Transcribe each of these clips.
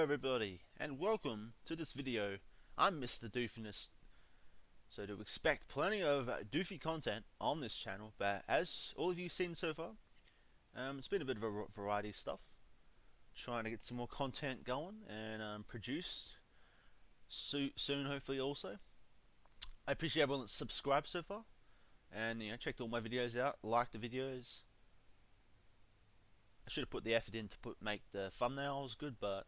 everybody, and welcome to this video. I'm Mr. Doofiness, so to expect plenty of doofy content on this channel, but as all of you seen so far, it's been a bit of a variety of stuff. Trying to get some more content going and produced soon, hopefully also. I appreciate everyone that's subscribed so far, and checked all my videos out, liked the videos. I should have put the effort in to make the thumbnails good, but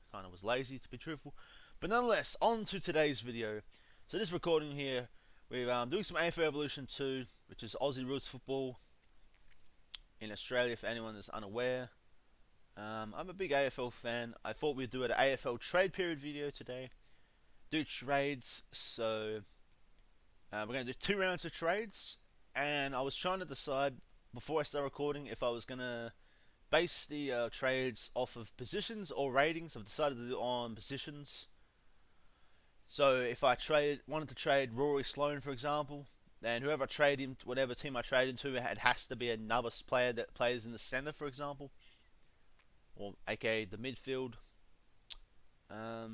kind of was lazy to be truthful. But nonetheless, on to today's video. So this recording here, we're doing some AFL Evolution 2, which is Aussie roots football in Australia for anyone that's unaware. I'm a big AFL fan. I thought we'd do an AFL Trade Period video today. Do trades, so we're going to do 2 rounds of trades. And I was trying to decide before I start recording if I was going to base the trades off of positions or ratings. I've decided to do it on positions. So if I wanted to trade Rory Sloane, for example, then whoever I trade him, whatever team I trade him to, it has to be another player that plays in the centre, for example, or aka the midfield. Oh,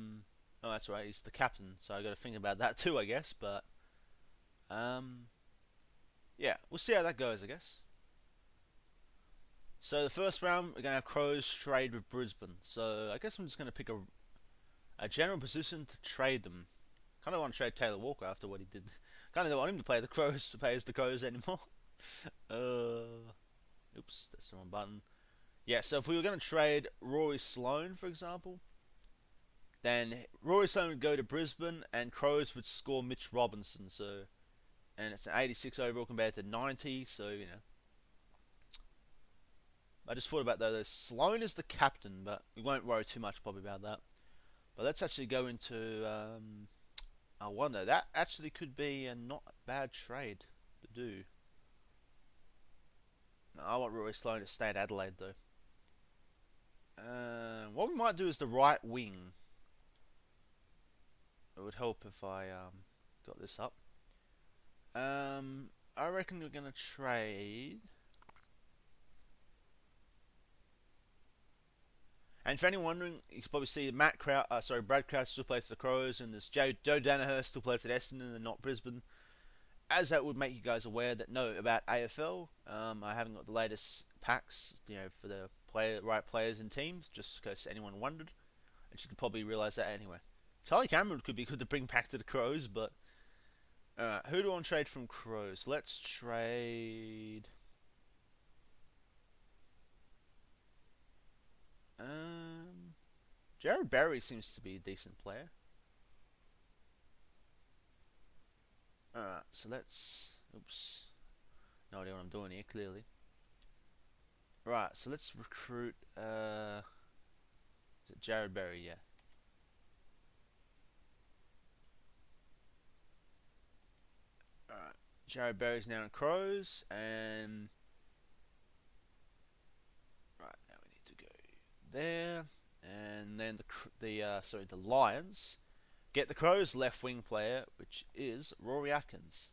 that's right, he's the captain, so I got to think about that too, I guess. But yeah, we'll see how that goes, I guess. So the first round, we're going to have Crows trade with Brisbane. So I guess I'm just going to pick a general position to trade them. Kind of want to trade Taylor Walker after what he did. Kind of don't want him to play the Crows, to play as the Crows anymore. Oops, that's the wrong button. Yeah, so if we were going to trade Rory Sloane, for example, then Rory Sloane would go to Brisbane, and Crows would score Mitch Robinson. And it's an 86 overall compared to 90. So I just thought about that. Sloane is the captain, but we won't worry too much probably about that. But let's actually go into. I wonder, that actually could be a not bad trade to do. No, I want Rory Sloane to stay at Adelaide though. What we might do is the right wing. It would help if I got this up. I reckon we're gonna trade. And for anyone wondering, you can probably see Brad Crouch still plays the Crows, and there's Joe Danaher still plays at Essendon and not Brisbane. As that would make you guys aware that about AFL, I haven't got the latest packs, for the right players and teams, just in case anyone wondered. And you could probably realise that anyway. Charlie Cameron could be good to bring back to the Crows, but who do I want to trade from Crows? Let's trade. Jared Berry seems to be a decent player. Alright, so let's. Oops. No idea what I'm doing here, clearly. Right, so let's recruit. Is it Jared Berry? Yeah. Alright, Jared Berry's now in Crows, and. Right, now we need to go there. And then the Lions get the Crows left wing player, which is Rory Atkins.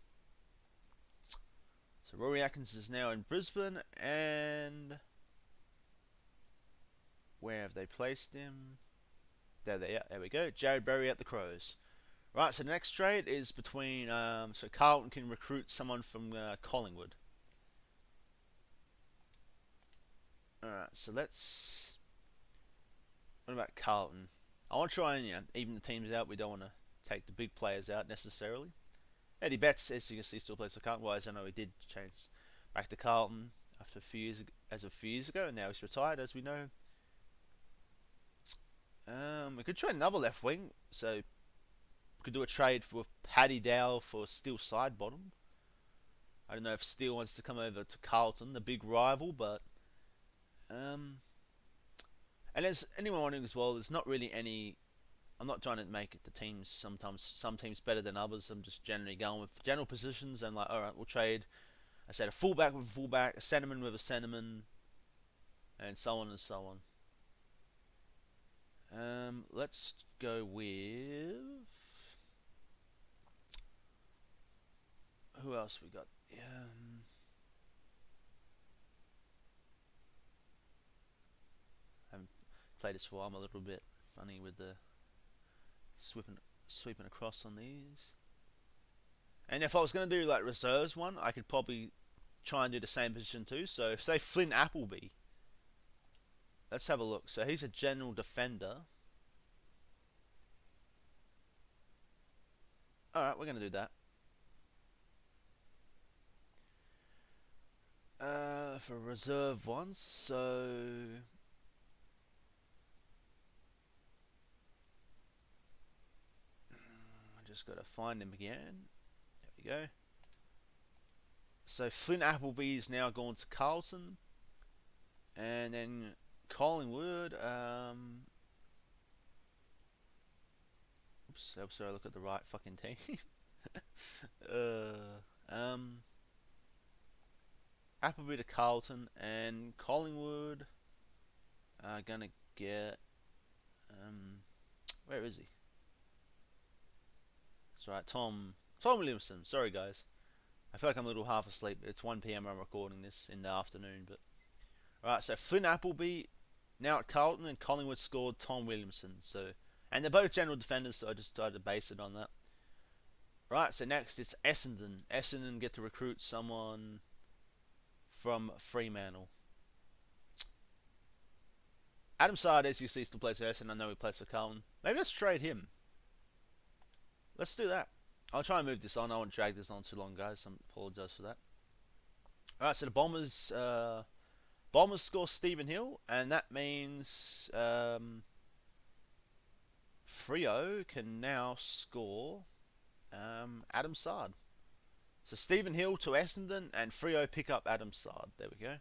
So Rory Atkins is now in Brisbane, and where have they placed him? There we go. Jared Berry at the Crows. Right, so the next trade is between. So Carlton can recruit someone from Collingwood. Alright, so let's. What about Carlton? I want to try and even the teams out. We don't want to take the big players out necessarily. Eddie Betts, as you can see, still plays for Carlton. Well, as I know, he did change back to Carlton after a few years ago, and now he's retired, as we know. We could trade another left wing, so we could do a trade for Paddy Dow for Steele Sidebottom. I don't know if Steele wants to come over to Carlton, the big rival, but and as anyone wondering as well, there's not really any. I'm not trying to make it the teams. Sometimes some teams better than others. I'm just generally going with general positions and alright, we'll trade. I said a fullback with a fullback, a centerman with a centerman, and so on and so on. Let's go with who else we got? Haven't played this for a while, I'm a little bit Funny with the sweeping across on these. And if I was going to do like reserves one, I could probably try and do the same position too. So say Flynn Appleby. Let's have a look. So he's a general defender. Alright, we're going to do that. For reserve ones, so I just got to find him again. There we go. So Flynn Appleby is now gone to Carlton, and then Collingwood. Oops, sorry, I look at the right fucking team. Appleby to Carlton, and Collingwood are gonna get. Where is he? That's right, Tom Williamson. Sorry, guys. I feel like I'm a little half asleep. It's 1 p.m. I'm recording this in the afternoon, but alright. So Flynn Appleby now at Carlton, and Collingwood scored Tom Williamson. So, and they're both general defenders, so I just tried to base it on that. Right. So next it's Essendon. Essendon get to recruit someone from Fremantle. Adam Sard, as you see, still plays for Essendon. I know he plays for Carlton. Maybe let's trade him. Let's do that. I'll try and move this on. I won't drag this on too long, guys. I apologise for that. Alright, so the Bombers score Stephen Hill, and that means Freo can now score Adam Sard. So Stephen Hill to Essendon, and Freo pick up Adam Sard. There we go.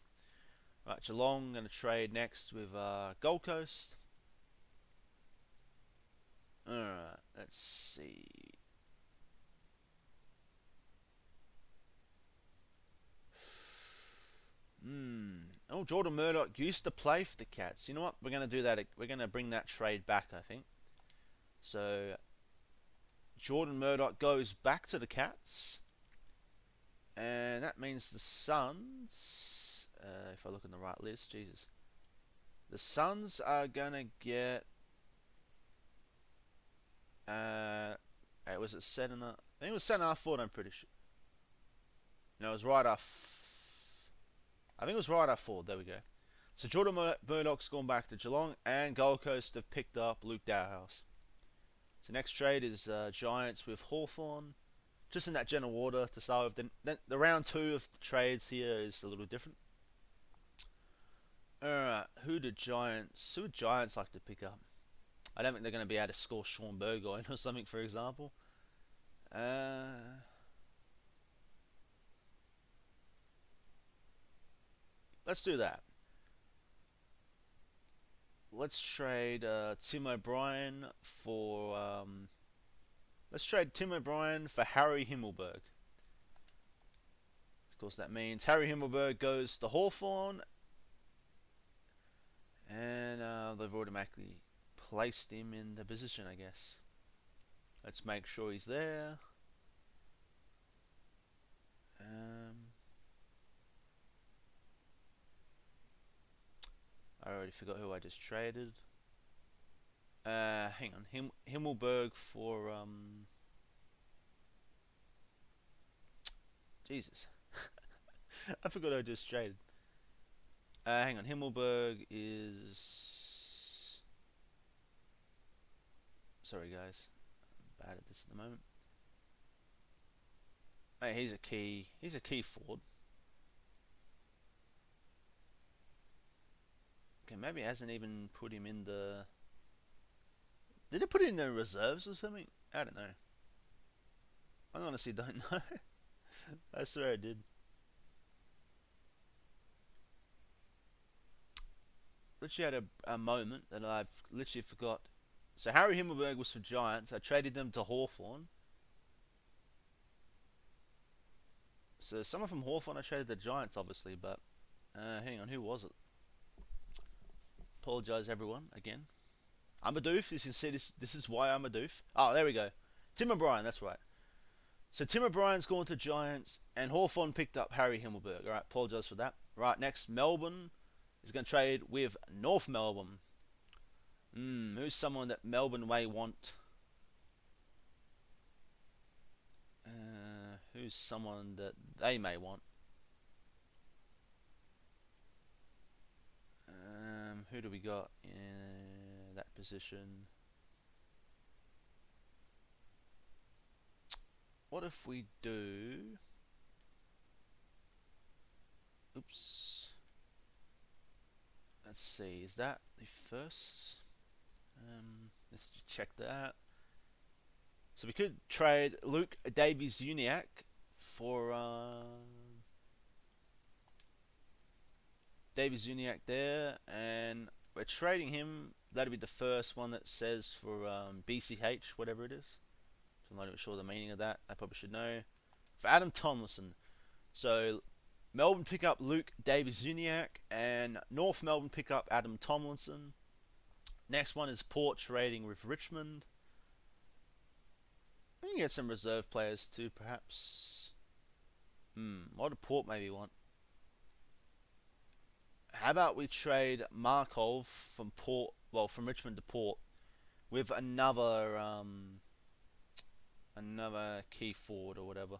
Right, Geelong going to trade next with Gold Coast. Alright, let's see. Oh, Jordan Murdoch used to play for the Cats. You know what? We're going to do that. We're going to bring that trade back, I think. So, Jordan Murdoch goes back to the Cats. And that means the Suns, if I look in the right list, Jesus. The Suns are going to get... was it set in a... I think it was set in R4, I'm pretty sure. No, it was right off... I think it was right at 4. There we go. So Jordan Murdoch's gone back to Geelong, and Gold Coast have picked up Luke Dowhouse. So next trade is Giants with Hawthorn. Just in that general order to start with. Then the round 2 of the trades here is a little different. Alright, who would Giants like to pick up? I don't think they're going to be able to score Sean Burgoyne or something, for example. Let's do that. Let's trade Tim O'Brien for... let's trade Tim O'Brien for Harry Himmelberg. Of course, that means Harry Himmelberg goes to Hawthorn. And they've automatically placed him in the position, I guess. Let's make sure he's there. I already forgot who I just traded. Hang on. Himmelberg for... Jesus. I forgot I just traded. Hang on. Himmelberg is... Sorry, guys. I'm bad at this at the moment. Hey, he's a key forward. Okay, maybe it hasn't even put him in the... Did it put it in the reserves or something? I don't know. I honestly don't know. I swear I did. Literally had a moment that I've literally forgot. So Harry Himmelberg was for Giants. I traded them to Hawthorn. So someone from Hawthorn I traded to Giants, obviously, but hang on, who was it? Apologise, everyone, again. I'm a doof. You can see this is why I'm a doof. Oh, there we go. Tim O'Brien, that's right. So Tim O'Brien's gone to Giants, and Hawthorn picked up Harry Himmelberg. Alright, apologise for that. Right, next, Melbourne is going to trade with North Melbourne. Who's someone that Melbourne may want? Who's someone that they may want? Who do we got in that position? What if we do? Oops. Let's see. Is that the first? Let's check that. So we could trade Luke Davies-Uniacke for Davies-Uniacke there, and we're trading him. That'll be the first one that says for BCH, whatever it is. So I'm not even sure the meaning of that. I probably should know. For Adam Tomlinson. So Melbourne pick up Luke Davies-Uniacke, and North Melbourne pick up Adam Tomlinson. Next one is Port trading with Richmond. We can get some reserve players too, perhaps. What do Port maybe want? How about we trade Markov from Port, well, from Richmond to Port, with another key forward or whatever.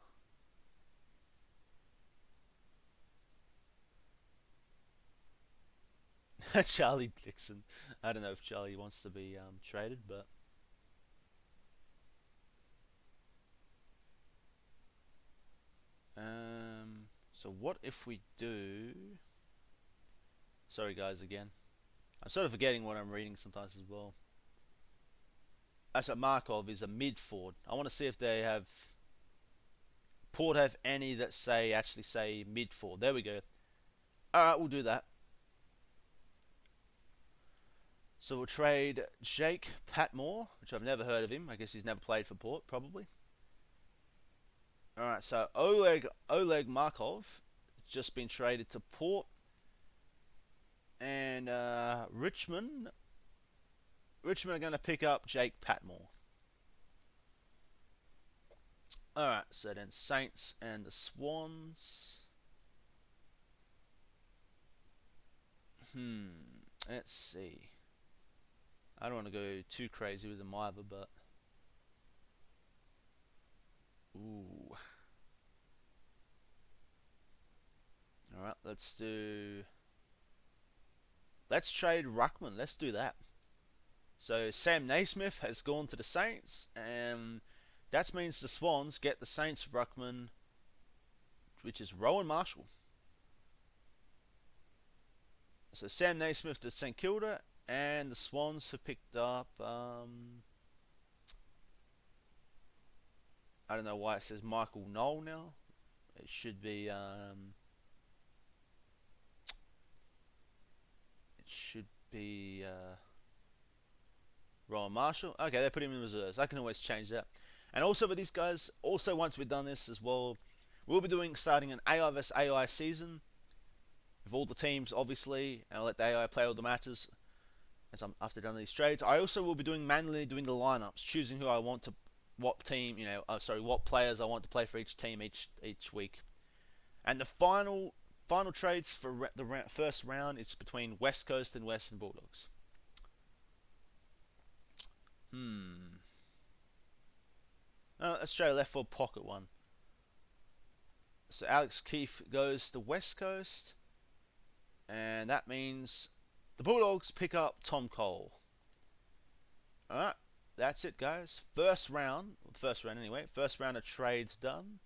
Charlie Dixon. I don't know if Charlie wants to be traded, but so what if we do? Sorry guys, again. I'm sort of forgetting what I'm reading sometimes as well. So Markov is a mid forward. I want to see if they have Port have any that actually say mid forward. There we go. All right, we'll do that. So we'll trade Jake Patmore, which I've never heard of him. I guess he's never played for Port, probably. All right, so Oleg Markov just been traded to Port, and Richmond are going to pick up Jake Patmore. All right, so then Saints and the Swans. Let's see. I don't want to go too crazy with them either, but ooh. All right, let's trade Ruckman. Let's do that. So Sam Naismith has gone to the Saints, and that means the Swans get the Saints Ruckman, which is Rowan Marshall. So Sam Naismith to St Kilda, and the Swans have picked up. I don't know why it says Michael Knoll now. It should be. Rowan Marshall. Okay, they put him in reserves. I can always change that. And also for these guys, also once we've done this as well, we'll be starting an AI vs AI season with all the teams, obviously, and I'll let the AI play all the matches as I'm after done these trades. I also will be manually doing the lineups, choosing who I want to, what team, what players I want to play for each team each week. And the final trades for the first round is between West Coast and Western Bulldogs. Let's try a left forward pocket one. So Alex Keefe goes to West Coast, and that means the Bulldogs pick up Tom Cole. Alright, that's it guys. First round of trades done.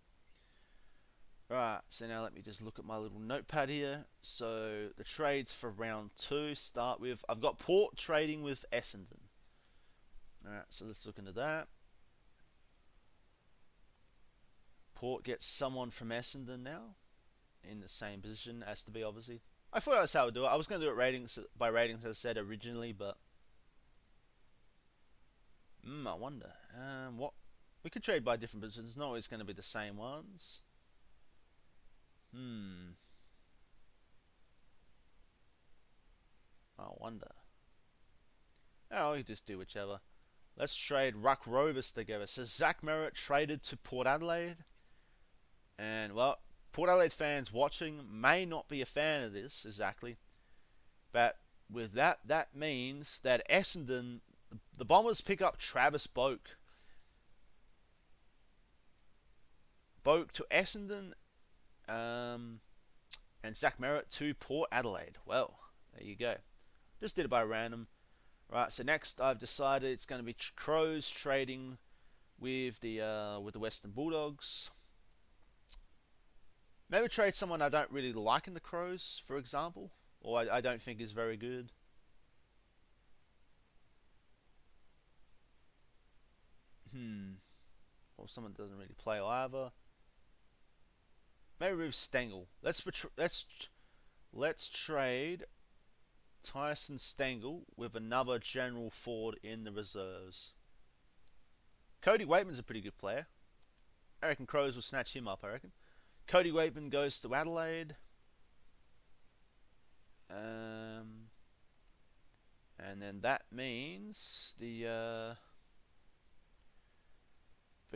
Right, so now let me just look at my little notepad here. So the trades for round 2 start with, I've got Port trading with Essendon. Alright, so let's look into that. Port gets someone from Essendon now, in the same position as to be, obviously. I thought that's how I would do it. I was going to do it by ratings, as I said originally, but I wonder what we could trade by different positions. It's not always going to be the same ones. I wonder. Oh, we just do whichever. Let's trade Ruck Rovers together. So Zach Merritt traded to Port Adelaide. And, well, Port Adelaide fans watching may not be a fan of this, exactly. But with that, that means that Essendon, the Bombers pick up Travis Boak. Boak to Essendon, and Zach Merritt to Port Adelaide. Well, there you go. Just did it by random. Right, so next I've decided it's going to be Crows trading with the Western Bulldogs. Maybe trade someone I don't really like in the Crows, for example, or I don't think is very good. Or someone that doesn't really play either. Maybe with Stengel. Let's trade Tyson Stengel with another general forward in the reserves. Cody Waitman's a pretty good player. I reckon Crows will snatch him up, I reckon. Cody Waitman goes to Adelaide. And then that means the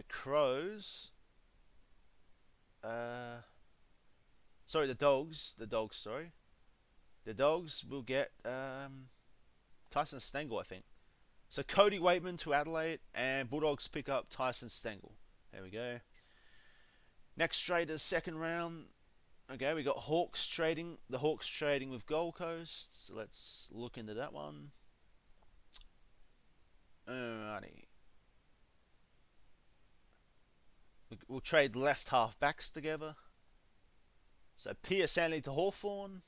Crows. Sorry, the Dogs. Sorry, the Dogs will get Tyson Stengel, I think. So Cody Waitman to Adelaide, and Bulldogs pick up Tyson Stengel. There we go. Next trade is second round. Okay, we got Hawks trading. The Hawks trading with Gold Coast. So let's look into that one. Alrighty. We'll trade left half backs together. So Pierce Hanley to Hawthorn.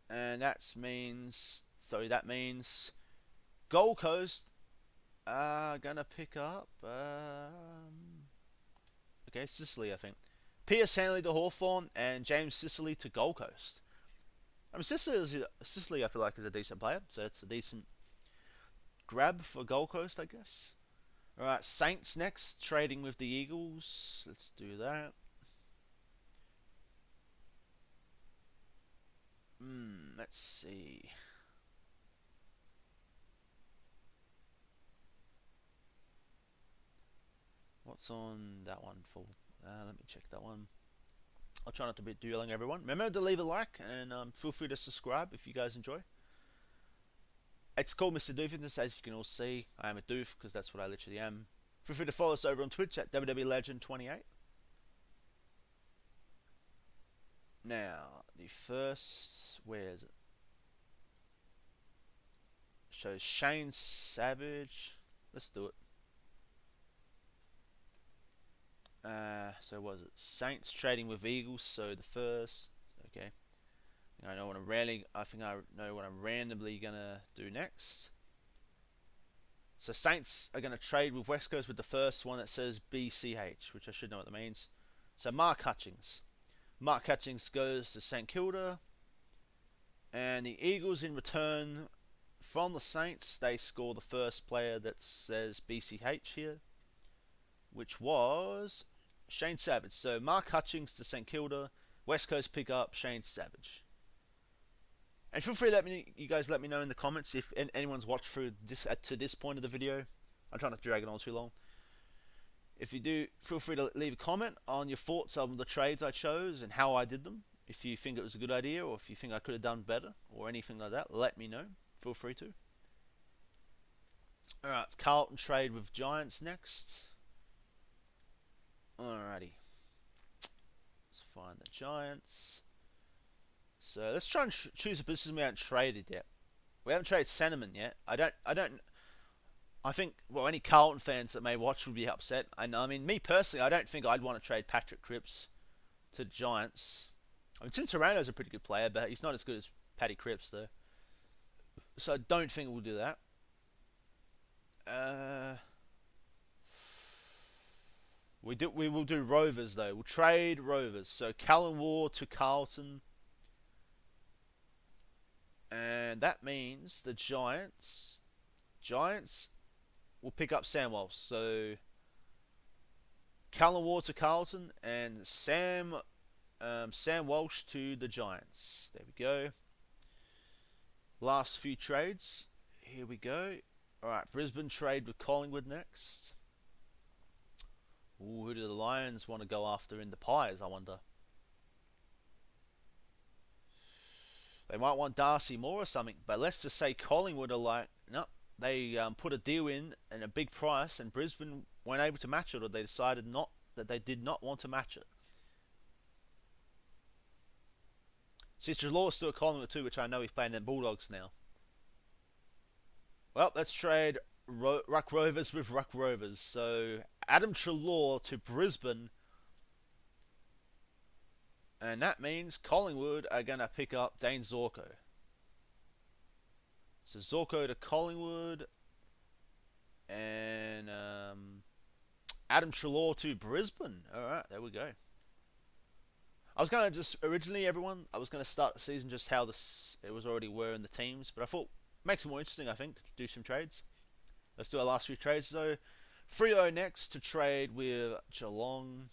And that means Gold Coast are gonna pick up okay, Sicily, I think. Pierce Hanley to Hawthorn and James Sicily to Gold Coast. I mean, Sicily I feel like is a decent player, so it's a decent grab for Gold Coast, I guess. Alright, Saints next, trading with the Eagles. Let's do that. Let's see. What's on that one for? Let me check that one. I'll try not to be too long, everyone. Remember to leave a like and feel free to subscribe if you guys enjoy. It's called Mr. Doofus, as you can all see. I am a doof because that's what I literally am. Feel free to follow us over on Twitch at WWLegend28. Now, the first, where is it? Shows Shane Savage. Let's do it. So was it Saints trading with Eagles? So the first, okay. I know what I think I know what I'm randomly gonna do next. So Saints are gonna trade with West Coast with the first one that says BCH, which I should know what that means. So Mark Hutchings. Mark Hutchings goes to St Kilda, and the Eagles in return from the Saints, they score the first player that says BCH here, which was Shane Savage. So Mark Hutchings to St Kilda, West Coast pick up Shane Savage. And feel free to you guys let me know in the comments if anyone's watched through this to this point of the video. I'm trying not to drag it on too long. If you do, feel free to leave a comment on your thoughts on the trades I chose and how I did them. If you think it was a good idea, or if you think I could have done better, or anything like that, let me know. Feel free to. Alright, it's Carlton trade with Giants next. Alrighty. Let's find the Giants. So let's try and choose a position we haven't traded yet. We haven't traded Sentiment yet. I think, well, any Carlton fans that may watch would be upset. And I mean, me personally, I don't think I'd want to trade Patrick Cripps to the Giants. I mean, Tim Serrano's a pretty good player, but he's not as good as Paddy Cripps, though. So I don't think we'll do that. We will do Rovers, though. We'll trade Rovers. So Callan Ward to Carlton. And that means the Giants will pick up Sam Walsh. So Callan Ward to Carlton and Sam Walsh to the Giants. There we go. Last few trades. Here we go. Alright, Brisbane trade with Collingwood next. Ooh, who do the Lions want to go after in the Pies, I wonder? They might want Darcy more or something, but let's just say Collingwood are like, no, they put a deal in and a big price, and Brisbane weren't able to match it, or they decided not that they did not want to match it. Since Jalaw's still at Collingwood too, which I know he's playing in Bulldogs now. Well, let's trade Ruck Rovers with Ruck Rovers. So Adam Treloar to Brisbane, and that means Collingwood are going to pick up Dane Zorko. So Zorko to Collingwood, and Adam Treloar to Brisbane. Alright, there we go. I was going to just, originally everyone, I was going to start the season just how it was already were in the teams, but I thought, makes it more interesting, I think, to do some trades. Let's do our last few trades. So, Freo next to trade with Geelong.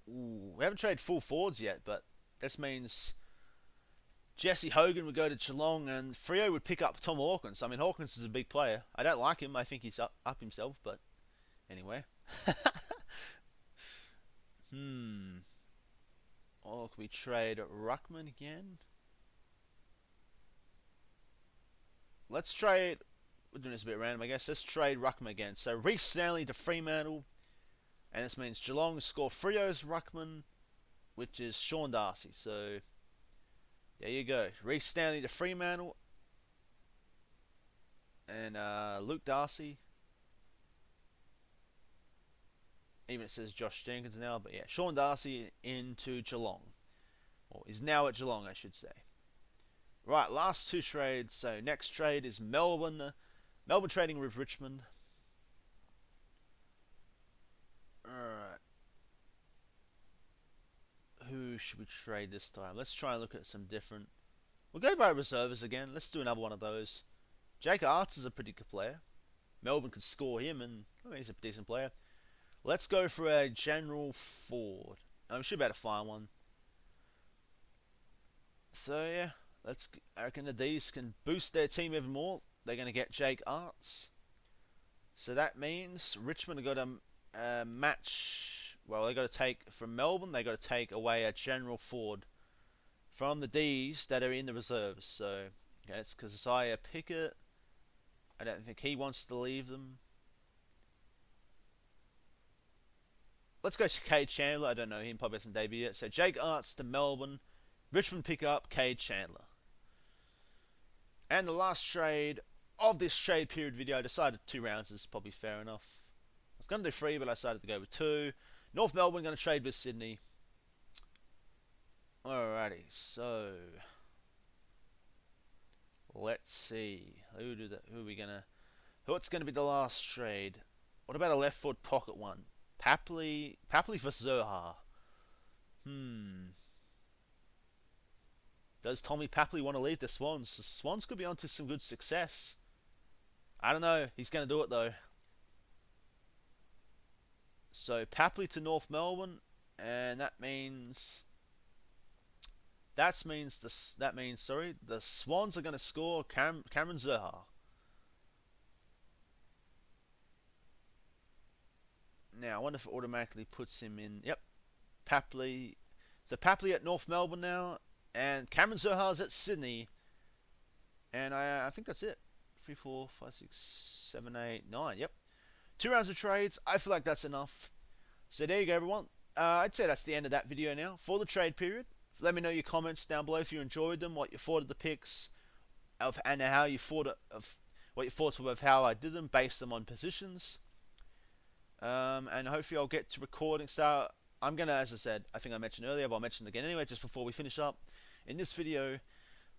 Ooh, we haven't traded full forwards yet, but this means Jesse Hogan would go to Geelong and Freo would pick up Tom Hawkins. I mean, Hawkins is a big player. I don't like him. I think he's up himself, but anyway. Or could we trade Ruckman again? Let's trade. We're doing this a bit random, I guess. Let's trade Ruckman again. So Reece Stanley to Fremantle, and this means Geelong score Freo's Ruckman, which is Sean Darcy. So there you go. Reece Stanley to Fremantle, and Luke Darcy. Even it says Josh Jenkins now, but yeah, Sean Darcy into Geelong. Or is now at Geelong, I should say. Right, last two trades. So next trade is Melbourne. Melbourne trading with Richmond. Alright. Who should we trade this time? Let's try and look at some different. We'll go by reserves again. Let's do another one of those. Jake Arts is a pretty good player. Melbourne could score him, and he's a decent player. Let's go for a general forward. I'm sure better find one. So yeah, I reckon the D's can boost their team even more. They're going to get Jake Arts. So that means Richmond have got to match. Well, they got to take from Melbourne. They got to take away a general forward from the D's that are in the reserves. So okay, it's Keziah Pickett. I don't think he wants to leave them. Let's go to Cade Chandler. I don't know him. Probably hasn't debuted yet. So Jake Arts to Melbourne. Richmond pick up Cade Chandler. And the last trade of this trade period video, I decided 2 rounds is probably fair enough. I was going to do 3, but I decided to go with 2. North Melbourne going to trade with Sydney. Alrighty, so let's see. Who are we gonna? What's going to be the last trade? What about a left foot pocket one? Papley for Zohar. Does Tommy Papley want to leave the Swans? The Swans could be onto some good success. I don't know. He's going to do it though. So Papley to North Melbourne, and that means the Swans are going to score Cameron Zohar. Now I wonder if it automatically puts him in. Yep, Papley. So Papley at North Melbourne now. And Cameron Zohar's at Sydney. And I think that's it. 3, 4, 5, 6, 7, 8, 9. Yep. 2 rounds of trades. I feel like that's enough. So there you go, everyone. I'd say that's the end of that video now for the trade period. So let me know your comments down below if you enjoyed them, what you thought of the picks, and how you thought of what your thoughts were of how I did them, based them on positions. And hopefully I'll get to recording. So I'm going to, as I said, I think I mentioned earlier, but I'll mention it again anyway, just before we finish up. In this video,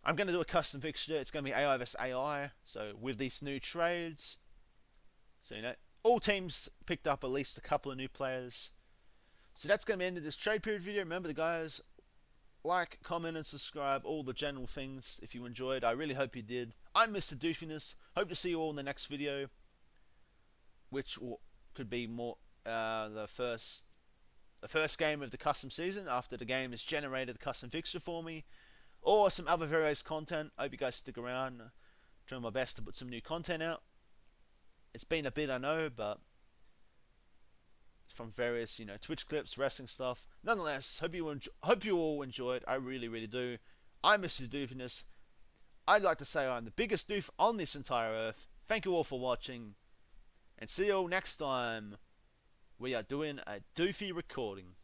I'm going to do a custom fixture. It's going to be AI vs AI. So with these new trades, so all teams picked up at least a couple of new players. So that's going to be the end of this trade period video. Remember, the guys, like, comment, and subscribe. All the general things. If you enjoyed, I really hope you did. I'm Mr. Doofiness. Hope to see you all in the next video, which could be more the first game of the custom season after the game has generated the custom fixture for me, or some other various content. I hope you guys stick around. Trying my best to put some new content out. It's been a bit, I know, but from various, Twitch clips, wrestling stuff. Nonetheless, hope you all enjoyed. I really, really do. I'm Mr. Doofiness. I'd like to say I'm the biggest doof on this entire earth. Thank you all for watching, and see you all next time. We are doing a doofy recording.